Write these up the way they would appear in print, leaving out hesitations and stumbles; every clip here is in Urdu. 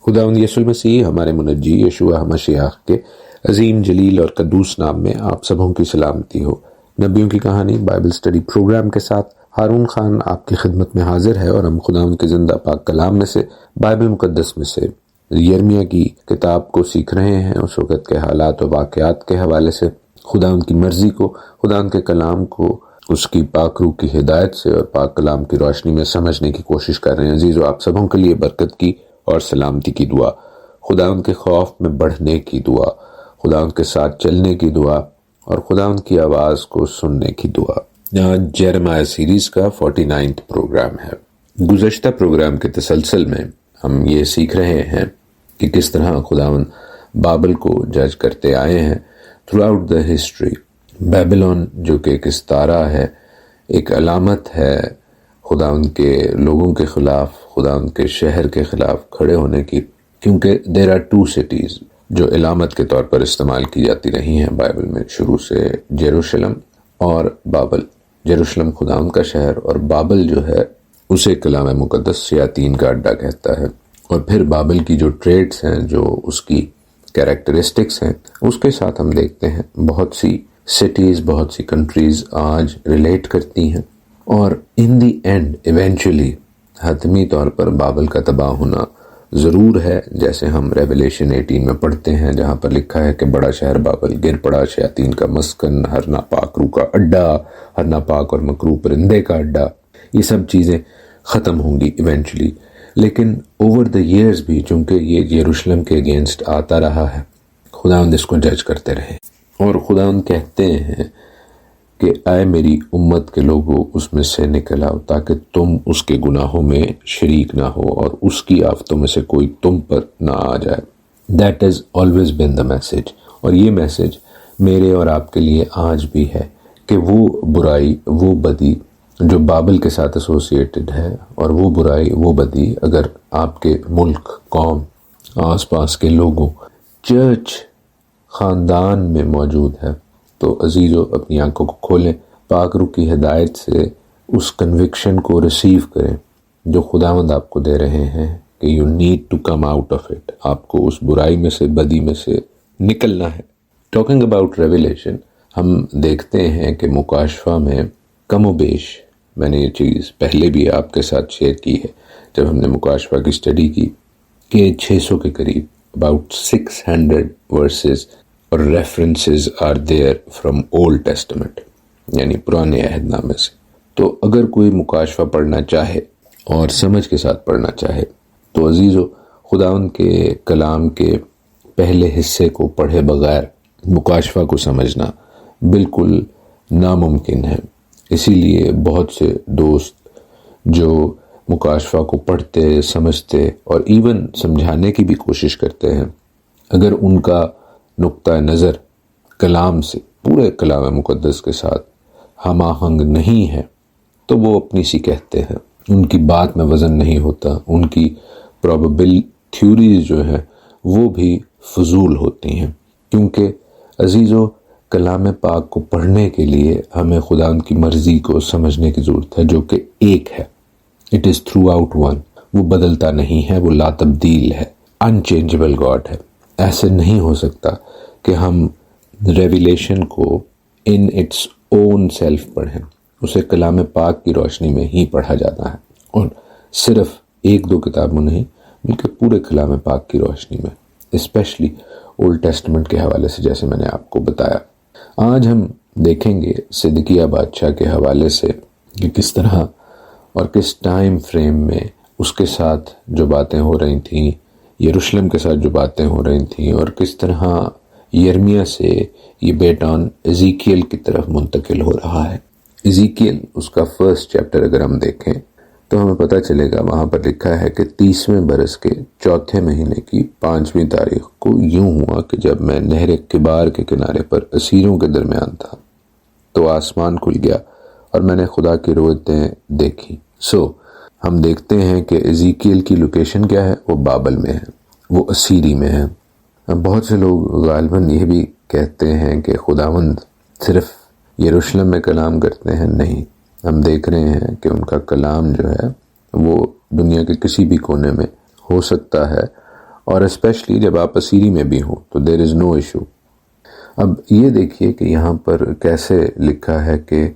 خداوند یسوع مسیح ہمارے منجی یشوع مشیح کے عظیم جلیل اور قدوس نام میں آپ سبوں کی سلامتی ہو۔ نبیوں کی کہانی بائبل اسٹڈی پروگرام کے ساتھ ہارون خان آپ کی خدمت میں حاضر ہے، اور ہم خداوند کے زندہ پاک کلام میں سے بائبل مقدس میں سے یرمیہ کی کتاب کو سیکھ رہے ہیں۔ اس وقت کے حالات و واقعات کے حوالے سے خداوند کی مرضی کو، خداوند کے کلام کو اس کی پاک روح کی ہدایت سے اور پاک کلام کی روشنی میں سمجھنے کی کوشش کر رہے ہیں۔ عزیزو، آپ سبوں کے لیے برکت کی اور سلامتی کی دعا، خداوند کے خوف میں بڑھنے کی دعا، خداوند کے ساتھ چلنے کی دعا اور خداوند کی آواز کو سننے کی دعا۔ جیرمیہ سیریز کا 49 پروگرام ہے۔ گزشتہ پروگرام کے تسلسل میں ہم یہ سیکھ رہے ہیں کہ کس طرح خداوند بابل کو جج کرتے آئے ہیں through out the history. Babylon جو کہ ایک استارہ ہے، ایک علامت ہے خداوند کے لوگوں کے خلاف، خداوند کے شہر کے خلاف کھڑے ہونے کی، کیونکہ دیر آر 2 سٹیز جو علامت کے طور پر استعمال کی جاتی رہی ہیں بائبل میں شروع سے، یروشلم اور بابل۔ یروشلم خداوند کا شہر، اور بابل جو ہے اسے کلام مقدس شیاطین کا اڈا کہتا ہے۔ اور پھر بابل کی جو ٹریٹس ہیں، جو اس کی کیریکٹرسٹکس ہیں، اس کے ساتھ ہم دیکھتے ہیں بہت سی سٹیز، بہت سی کنٹریز آج ریلیٹ کرتی ہیں، اور ان دی اینڈ ایونچولی حتمی طور پر بابل کا تباہ ہونا ضرور ہے، جیسے ہم ریویلیشن 18 میں پڑھتے ہیں، جہاں پر لکھا ہے کہ بڑا شہر بابل گر پڑا، شیاطین کا مسکن، ہر ناپاک روح کا اڈا، ہر ناپاک اور مکروہ پرندے کا اڈا۔ یہ سب چیزیں ختم ہوں گی ایونچولی، لیکن اوور دا ایئرز بھی چونکہ یہ یروشلم کے اگینسٹ آتا رہا ہے، خداوند اس کو جج کرتے رہے، اور خداوند کہتے ہیں کہ اے میری امت کے لوگوں اس میں سے نکل آؤ، تاکہ تم اس کے گناہوں میں شریک نہ ہو اور اس کی آفتوں میں سے کوئی تم پر نہ آ جائے۔ That has always been the message، اور یہ میسج میرے اور آپ کے لیے آج بھی ہے کہ وہ برائی، وہ بدی جو بابل کے ساتھ ایسوسیٹڈ ہے، اور وہ برائی، وہ بدی اگر آپ کے ملک، قوم، آس پاس کے لوگوں، چرچ، خاندان میں موجود ہے، تو عزیزو اپنی آنکھوں کو کھولیں، پاک روح کی ہدایت سے اس کنوکشن کو ریسیو کریں جو خداوند آپ کو دے رہے ہیں کہ you need to come out of it, آپ کو اس برائی میں سے، بدی میں سے نکلنا ہے۔ ٹاکنگ اباؤٹ ریویلیشن، ہم دیکھتے ہیں کہ مکاشفہ میں کم و بیش، میں نے یہ چیز پہلے بھی آپ کے ساتھ شیئر کی ہے جب ہم نے مکاشفہ کی اسٹڈی کی، کہ 600 کے قریب about 600 verses اور references are there from Old Testament، یعنی پرانے عہد نامے سے۔ تو اگر کوئی مکاشفہ پڑھنا چاہے اور سمجھ کے ساتھ پڑھنا چاہے تو عزیزو خداوند کے کلام کے پہلے حصے کو پڑھے بغیر مکاشفہ کو سمجھنا بالکل ناممکن ہے۔ اسی لیے بہت سے دوست جو مکاشفہ کو پڑھتے، سمجھتے اور ایون سمجھانے کی بھی کوشش کرتے ہیں، اگر ان کا نقطہ نظر کلام سے، پورے کلام مقدس کے ساتھ ہم آہنگ نہیں ہے، تو وہ اپنی سی کہتے ہیں، ان کی بات میں وزن نہیں ہوتا، ان کی پروبیبل تھیوریز جو ہیں وہ بھی فضول ہوتی ہیں، کیونکہ عزیزو کلام پاک کو پڑھنے کے لیے ہمیں خداوند کی مرضی کو سمجھنے کی ضرورت ہے، جو کہ ایک ہے۔ It is through out one, وہ بدلتا نہیں ہے، وہ لا تبدیل ہے، انچینجبل گاڈ ہے۔ ایسے نہیں ہو سکتا کہ ہم ریویلیشن کو ان اٹس اون سیلف پڑھیں، اسے کلام پاک کی روشنی میں ہی پڑھا جاتا ہے، اور صرف 1-2 کتابوں نہیں بلکہ پورے کلام پاک کی روشنی میں، اسپیشلی اولڈ ٹیسٹمنٹ کے حوالے سے، جیسے میں نے آپ کو بتایا۔ آج ہم دیکھیں گے صدقیہ بادشاہ کے حوالے سے کہ کس طرح اور کس ٹائم فریم میں اس کے ساتھ جو باتیں ہو رہی تھیں، یروشلم کے ساتھ جو باتیں ہو رہی تھیں، اور کس طرح یرمیہ سے یہ بیٹان ایزیکیل کی طرف منتقل ہو رہا ہے۔ ایزیکیل اس کا 1 چیپٹر اگر ہم دیکھیں تو ہمیں پتہ چلے گا، وہاں پر لکھا ہے کہ 30ویں برس کے 4تھے مہینے کی 5ویں تاریخ کو یوں ہوا کہ جب میں نہر کبار کے کنارے پر اسیروں کے درمیان تھا تو آسمان کھل گیا اور میں نے خدا کی رویتیں دیکھی۔ ہم دیکھتے ہیں کہ ایزیکیل کی لوکیشن کیا ہے، وہ بابل میں ہے، وہ اسیری میں ہے۔ بہت سے لوگ غالباً یہ بھی کہتے ہیں کہ خداوند صرف یروشلم میں کلام کرتے ہیں، نہیں، ہم دیکھ رہے ہیں کہ ان کا کلام جو ہے وہ دنیا کے کسی بھی کونے میں ہو سکتا ہے، اور اسپیشلی جب آپ اسیری میں بھی ہوں تو دیر از نو ایشو۔ اب یہ دیکھیے کہ یہاں پر کیسے لکھا ہے کہ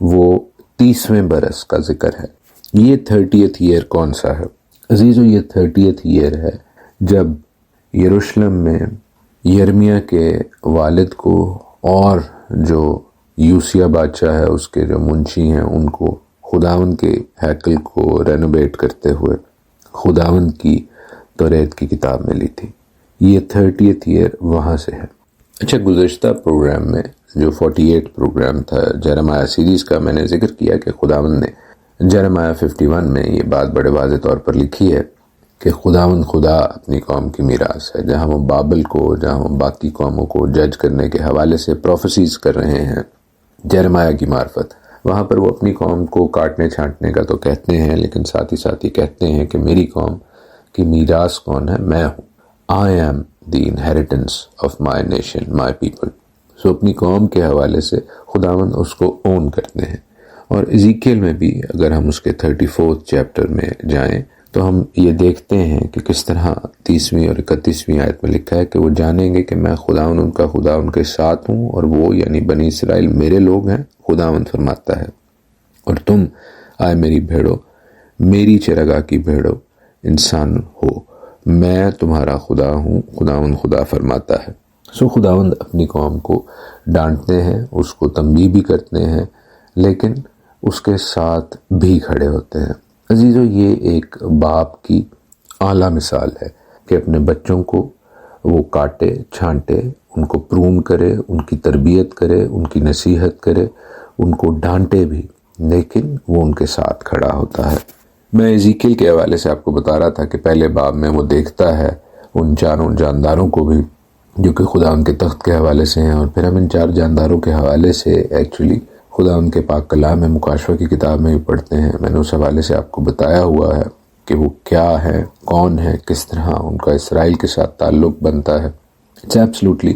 وہ 30ویں برس کا ذکر ہے۔ یہ 30th ایئر کون سا ہے عزیزو؟ یہ 30th ایئر ہے جب یروشلم میں یرمیہ کے والد کو اور جو یوسیہ بادشاہ ہے اس کے جو منشی ہیں ان کو خداوند کے ہیکل کو رینوویٹ کرتے ہوئے خداوند کی توریت کی کتاب ملی تھی۔ یہ 30th ایئر وہاں سے ہے۔ اچھا، گزشتہ پروگرام میں جو 48 پروگرام تھا جرمیہ سیریز کا، میں نے ذکر کیا کہ خداوند نے جرمیہ 51 میں یہ بات بڑے واضح طور پر لکھی ہے کہ خداوند خدا اپنی قوم کی میراث ہے، جہاں وہ بابل کو، جہاں وہ باقی قوموں کو جج کرنے کے حوالے سے پروفیسیز کر رہے ہیں جرمیہ کی معرفت، وہاں پر وہ اپنی قوم کو کاٹنے چھانٹنے کا تو کہتے ہیں، لیکن ساتھ ہی ساتھ یہ کہتے ہیں کہ میری قوم کی میراث کون ہے؟ میں ہوں۔ I am the inheritance of my nation, my people۔ سو اپنی قوم کے حوالے سے خداوند اس کو اون کرتے ہیں۔ اور ایزیکیل میں بھی اگر ہم اس کے 34 چیپٹر میں جائیں تو ہم یہ دیکھتے ہیں کہ کس طرح 30ویں اور 31ویں آیت میں لکھا ہے کہ وہ جانیں گے کہ میں خداوند ان کا خدا ان کے ساتھ ہوں، اور وہ یعنی بنی اسرائیل میرے لوگ ہیں، خداوند فرماتا ہے، اور تم آئے میری بھیڑو، میری چرگاہ کی بھیڑو انسان ہو، میں تمہارا خدا ہوں، خداوند خدا فرماتا ہے۔ سو خداوند اپنی قوم کو ڈانٹتے ہیں، اس کو تنبیہ بھی کرتے ہیں، لیکن اس کے ساتھ بھی کھڑے ہوتے ہیں۔ عزیزو، یہ ایک باپ کی اعلیٰ مثال ہے کہ اپنے بچوں کو وہ کاٹے چھانٹے، ان کو پرون کرے، ان کی تربیت کرے، ان کی نصیحت کرے، ان کو ڈانٹے بھی، لیکن وہ ان کے ساتھ کھڑا ہوتا ہے۔ میں ایزیکیل کے حوالے سے آپ کو بتا رہا تھا کہ پہلے باب میں وہ دیکھتا ہے ان چاروں جانداروں کو بھی جو کہ خدا ان کے تخت کے حوالے سے ہیں، اور پھر ہم ان 4 جانداروں کے حوالے سے ایکچولی خدا ان کے پاک کلام میں مکاشفہ کی کتاب میں بھی پڑھتے ہیں۔ میں نے اس حوالے سے آپ کو بتایا ہوا ہے کہ وہ کیا ہے، کون ہے، کس طرح ان کا اسرائیل کے ساتھ تعلق بنتا ہے۔ It's absolutely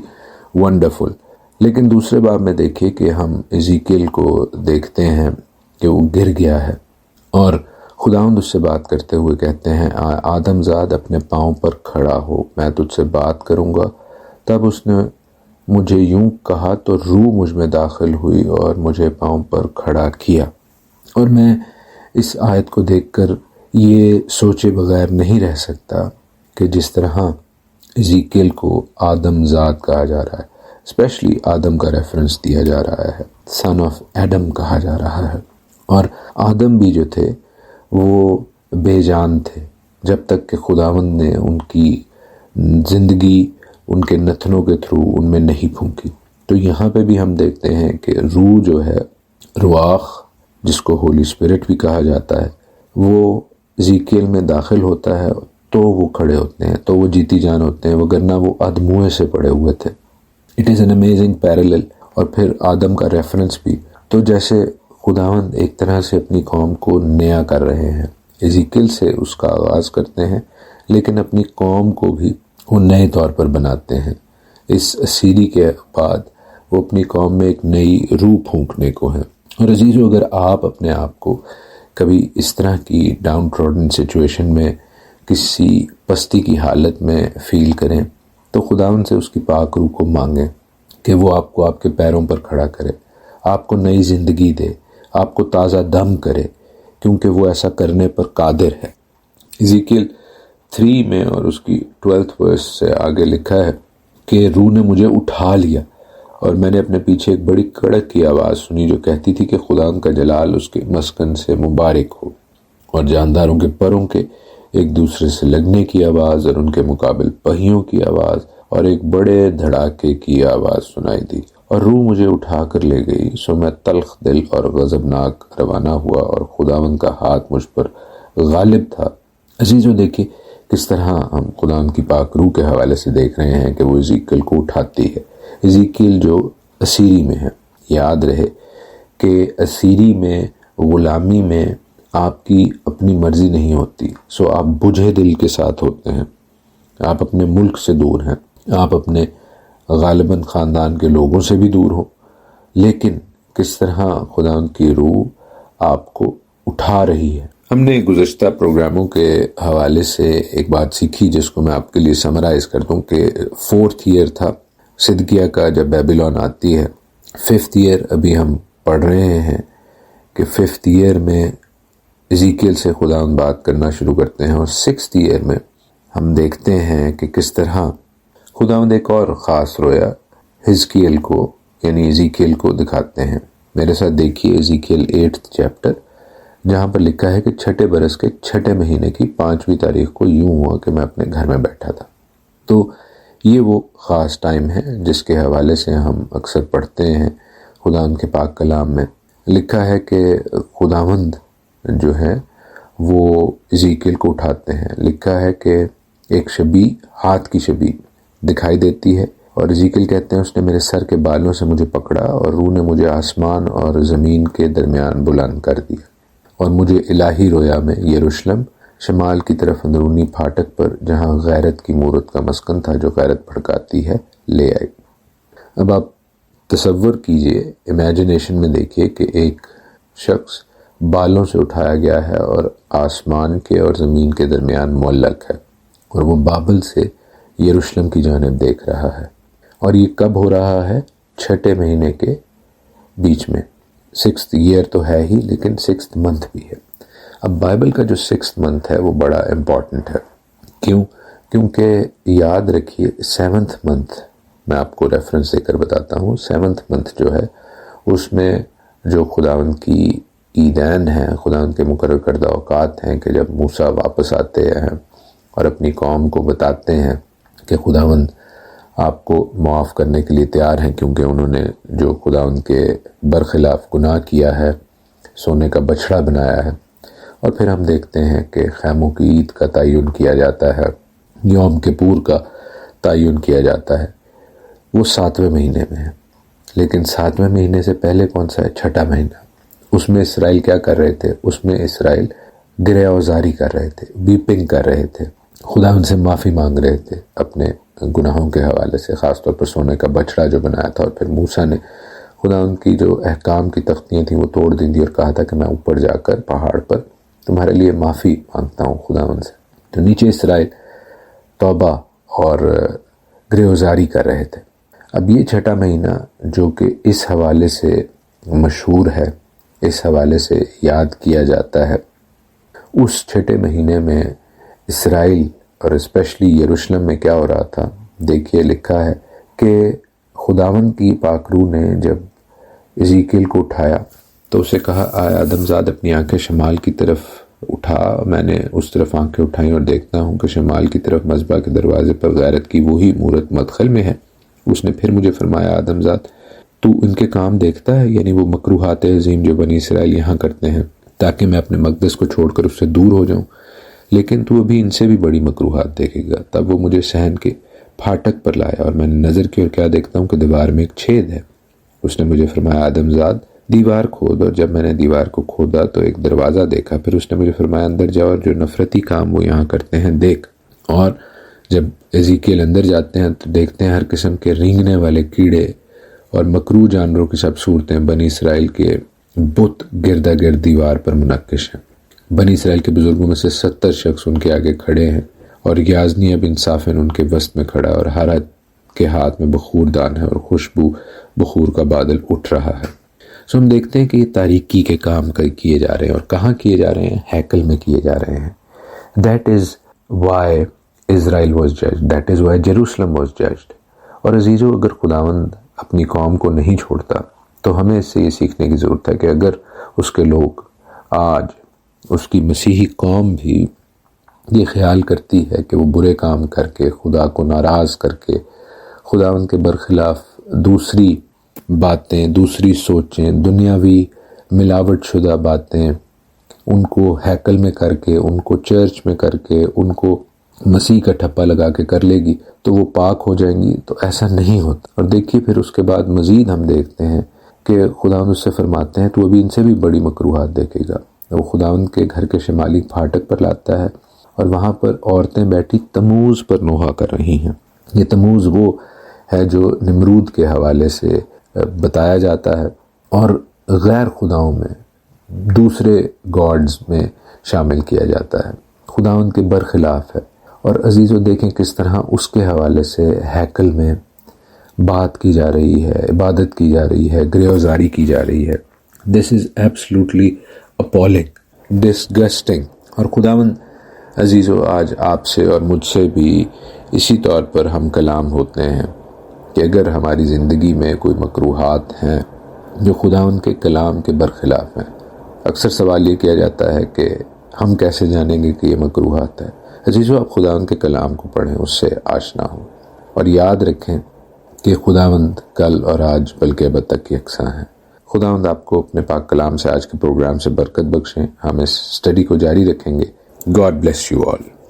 wonderful. لیکن دوسرے باب میں دیکھیے کہ ہم ایزیکیل کو دیکھتے ہیں کہ وہ گر گیا ہے، اور خداوند اس سے بات کرتے ہوئے کہتے ہیں آدم زاد اپنے پاؤں پر کھڑا ہو، میں تجھ سے بات کروں گا۔ تب اس نے مجھے یوں کہا تو روح مجھ میں داخل ہوئی اور مجھے پاؤں پر کھڑا کیا۔ اور میں اس آیت کو دیکھ کر یہ سوچے بغیر نہیں رہ سکتا کہ جس طرح ایزیکیل کو آدم زاد کہا جا رہا ہے، اسپیشلی آدم کا ریفرنس دیا جا رہا ہے، سن آف ایڈم کہا جا رہا ہے، اور آدم بھی جو تھے وہ بے جان تھے جب تک کہ خداوند نے ان کی زندگی ان کے نتنوں کے تھرو ان میں نہیں پھونکی۔ تو یہاں پہ بھی ہم دیکھتے ہیں کہ روح جو ہے، رواخ جس کو ہولی اسپرٹ بھی کہا جاتا ہے، وہ ایزیکیل میں داخل ہوتا ہے تو وہ کھڑے ہوتے ہیں، تو وہ جیتی جان ہوتے ہیں، وگرنہ وہ ادموئے سے پڑے ہوئے تھے۔ It is an amazing parallel. اور پھر آدم کا ریفرنس بھی، تو جیسے خداوند ایک طرح سے اپنی قوم کو نیا کر رہے ہیں، ایزیکیل سے اس کا آغاز کرتے ہیں، لیکن اپنی قوم کو بھی وہ نئے طور پر بناتے ہیں۔ اس اسیری کے بعد وہ اپنی قوم میں ایک نئی روح پھونکنے کو ہیں۔ اور عزیزو، اگر آپ اپنے آپ کو کبھی اس طرح کی ڈاؤن ٹروڈن سچویشن میں، کسی پستی کی حالت میں فیل کریں تو خداوند سے اس کی پاک روح کو مانگیں کہ وہ آپ کو آپ کے پیروں پر کھڑا کرے، آپ کو نئی زندگی دے، آپ کو تازہ دم کرے، کیونکہ وہ ایسا کرنے پر قادر ہے۔ ایزیکیل 3 میں اور اس کی 12th ورس سے آگے لکھا ہے کہ روح نے مجھے اٹھا لیا اور میں نے اپنے پیچھے ایک بڑی کڑک کی آواز سنی جو کہتی تھی کہ خداوند کا جلال اس کے مسکن سے مبارک ہو، اور جانداروں کے پروں کے ایک دوسرے سے لگنے کی آواز اور ان کے مقابل پہیوں کی آواز اور ایک بڑے دھڑاکے کی آواز سنائی دی، اور روح مجھے اٹھا کر لے گئی۔ سو میں تلخ دل اور غضبناک روانہ ہوا اور خداوند کا ہاتھ مجھ پر غالب تھا۔ عزیزو، دیکھیے کس طرح ہم خداوند کی پاک روح کے حوالے سے دیکھ رہے ہیں کہ وہ ایزیکیل کو اٹھاتی ہے۔ ایزیکیل جو اسیری میں ہے، یاد رہے کہ اسیری میں، غلامی میں آپ کی اپنی مرضی نہیں ہوتی، سو آپ بجھے دل کے ساتھ ہوتے ہیں، آپ اپنے ملک سے دور ہیں، آپ اپنے غالباً خاندان کے لوگوں سے بھی دور ہو، لیکن کس طرح خداوند کی روح آپ کو اٹھا رہی ہے، ہم نے گزشتہ پروگراموں کے حوالے سے ایک بات سیکھی جس کو میں آپ کے لیے سمرائز کر دوں کہ 4th ایئر تھا صدقیہ کا جب بیبیلون آتی ہے. 5th ایئر ابھی ہم پڑھ رہے ہیں کہ 5th ایئر میں ایزیکیل سے خدا بات کرنا شروع کرتے ہیں، اور 6th ایئر میں ہم دیکھتے ہیں کہ کس طرح خداوند ایک اور خاص رویا حزقیل کو یعنی ایزیکیل کو دکھاتے ہیں. میرے ساتھ دیکھیے ایزیکیل 8th چیپٹر، جہاں پر لکھا ہے کہ 6 برس کے 6 مہینے کی 5ویں تاریخ کو یوں ہوا کہ میں اپنے گھر میں بیٹھا تھا. تو یہ وہ خاص ٹائم ہے جس کے حوالے سے ہم اکثر پڑھتے ہیں. خداوند کے پاک کلام میں لکھا ہے کہ خداوند جو ہے وہ ایزیکیل کو اٹھاتے ہیں. لکھا ہے کہ ایک شبیہ، ہاتھ کی شبیہ دکھائی دیتی ہے، اور ایزیکیل کہتے ہیں اس نے میرے سر کے بالوں سے مجھے پکڑا اور روح نے مجھے آسمان اور زمین کے درمیان بلند کر دیا، اور مجھے الہی رویا میں یروشلم شمال کی طرف اندرونی پھاٹک پر جہاں غیرت کی مورت کا مسکن تھا جو غیرت بھڑکاتی ہے لے آئی. اب آپ تصور کیجئے، امیجنیشن میں دیکھیے کہ ایک شخص بالوں سے اٹھایا گیا ہے اور آسمان کے اور زمین کے درمیان معلق ہے، اور وہ بابل سے یروشلم کی جانب دیکھ رہا ہے. اور یہ کب ہو رہا ہے؟ 6 مہینے کے بیچ میں. 6th ایئر تو ہے ہی، لیکن 6th منتھ بھی ہے. اب بائبل کا جو 6th منتھ ہے وہ بڑا امپورٹنٹ ہے. کیوں؟ کیونکہ یاد رکھیے 7th منتھ میں آپ کو ریفرنس دے کر بتاتا ہوں. 7th منتھ جو ہے اس میں جو خداوند کی عیدین ہیں، خداوند کے مقرر کردہ اوقات ہیں کہ جب موسیٰ واپس آتے ہیں اور اپنی قوم کو بتاتے ہیں کہ خداوند آپ کو معاف کرنے کے لیے تیار ہیں کیونکہ انہوں نے جو خداوند کے برخلاف گناہ کیا ہے، سونے کا بچھڑا بنایا ہے. اور پھر ہم دیکھتے ہیں کہ خیموں کی عید کا تعین کیا جاتا ہے، یوم کپور کا تعین کیا جاتا ہے. وہ 7ویں مہینے میں ہے. لیکن 7ویں مہینے سے پہلے کون سا ہے؟ 6 مہینہ. اس میں اسرائیل کیا کر رہے تھے؟ اس میں اسرائیل گریہ وزاری کر رہے تھے، ویپنگ کر رہے تھے، خدا ان سے معافی مانگ رہے تھے اپنے گناہوں کے حوالے سے، خاص طور پر سونے کا بچڑا جو بنایا تھا. اور پھر موسیٰ نے خدا ان کی جو احکام کی تختیاں تھیں وہ توڑ دی اور کہا تھا کہ میں اوپر جا کر پہاڑ پر تمہارے لیے معافی مانگتا ہوں خدا ان سے. تو نیچے اسرائیل توبہ اور گریہوزاری کر رہے تھے. اب یہ 6 مہینہ جو کہ اس حوالے سے مشہور ہے، اس حوالے سے یاد کیا جاتا ہے، اس 6 مہینے میں اسرائیل اور اسپیشلی یروشلم میں کیا ہو رہا تھا؟ دیکھیے لکھا ہے کہ خداوند کی پاک روح نے جب ایزیکیل کو اٹھایا تو اسے کہا، آیا آدم زاد اپنی آنکھیں شمال کی طرف اٹھا. میں نے اس طرف آنکھیں اٹھائیں اور دیکھتا ہوں کہ شمال کی طرف مذبح کے دروازے پر غیرت کی وہی مورت مدخل میں ہے. اس نے پھر مجھے فرمایا، آدم زاد تو ان کے کام دیکھتا ہے، یعنی وہ مکروہات عظیم جو بنی اسرائیل یہاں کرتے ہیں، تاکہ میں اپنے مقدس کو چھوڑ کر اس سے دور ہو جاؤں، لیکن تو ابھی ان سے بھی بڑی مکروہات دیکھے گا. تب وہ مجھے صحن کے پھاٹک پر لایا اور میں نے نظر کی اور کیا دیکھتا ہوں کہ دیوار میں ایک چھید ہے. اس نے مجھے فرمایا، آدم زاد دیوار کھود. اور جب میں نے دیوار کو کھودا تو ایک دروازہ دیکھا. پھر اس نے مجھے فرمایا، اندر جاؤ اور جو نفرتی کام وہ یہاں کرتے ہیں دیکھ. اور جب ایزیکیل اندر جاتے ہیں تو دیکھتے ہیں ہر قسم کے رینگنے والے کیڑے اور مکروہ جانوروں کی سب صورتیں بنی اسرائیل کے بت گردا گرد دیوار پر منقش ہیں. بنی اسرائیل کے بزرگوں میں سے 70 شخص ان کے آگے کھڑے ہیں، اور یازنی اب انصافاً ان کے وسط میں کھڑا، اور ہر کے ہاتھ میں بخور دان ہے اور خوشبو بخور کا بادل اٹھ رہا ہے. سو ہم دیکھتے ہیں کہ یہ تاریکی کے کام کیے جا رہے ہیں، اور کہاں کیے جا رہے ہیں؟ ہیکل میں کیے جا رہے ہیں. That is why Israel was judged. That is why Jerusalem was judged. اور عزیزو، اگر خداوند اپنی قوم کو نہیں چھوڑتا تو ہمیں اس سے یہ سیکھنے کی ضرورت ہے کہ اگر اس کے لوگ آج، اس کی مسیحی قوم بھی یہ خیال کرتی ہے کہ وہ برے کام کر کے، خدا کو ناراض کر کے، خداوند کے برخلاف دوسری باتیں، دوسری سوچیں، دنیاوی ملاوٹ شدہ باتیں ان کو ہیکل میں کر کے، ان کو چرچ میں کر کے، ان کو مسیح کا ٹھپا لگا کے کر لے گی تو وہ پاک ہو جائیں گی. تو ایسا نہیں ہوتا. اور دیکھیے پھر اس کے بعد مزید ہم دیکھتے ہیں کہ خداوند اس سے فرماتے ہیں تو ابھی ان سے بھی بڑی مکروہات دیکھے گا. وہ خداوند کے گھر کے شمالی پھاٹک پر لاتا ہے، اور وہاں پر عورتیں بیٹھی تموز پر نوحہ کر رہی ہیں. یہ تموز وہ ہے جو نمرود کے حوالے سے بتایا جاتا ہے، اور غیر خداؤں میں، دوسرے گاڈز میں شامل کیا جاتا ہے، خداوند کے برخلاف ہے۔ اور عزیزو دیکھیں کس طرح اس کے حوالے سے ہیکل میں بات کی جا رہی ہے، عبادت کی جا رہی ہے، گریوزاری کی جا رہی ہے۔ دس از ایبسلوٹلی اپولنگ، ڈسگسٹنگ۔ اور خداوند عزیزو آج آپ سے اور مجھ سے بھی اسی طور پر ہم کلام ہوتے ہیں کہ اگر ہماری زندگی میں کوئی مکروہات ہیں جو خداوند کے کلام کے برخلاف ہیں، اکثر سوال یہ کیا جاتا ہے کہ ہم کیسے جانیں گے کہ یہ مکروہات ہے؟ عزیزو آپ خداوند کے کلام کو پڑھیں، اس سے آشنا ہوں، اور یاد رکھیں کہ خداوند کل اور آج بلکہ ابد تک یکساں ہیں۔ خداوند آپ کو اپنے پاک کلام سے آج کے پروگرام سے برکت بخشیں۔ ہم اس اسٹڈی کو جاری رکھیں گے۔ God bless you all.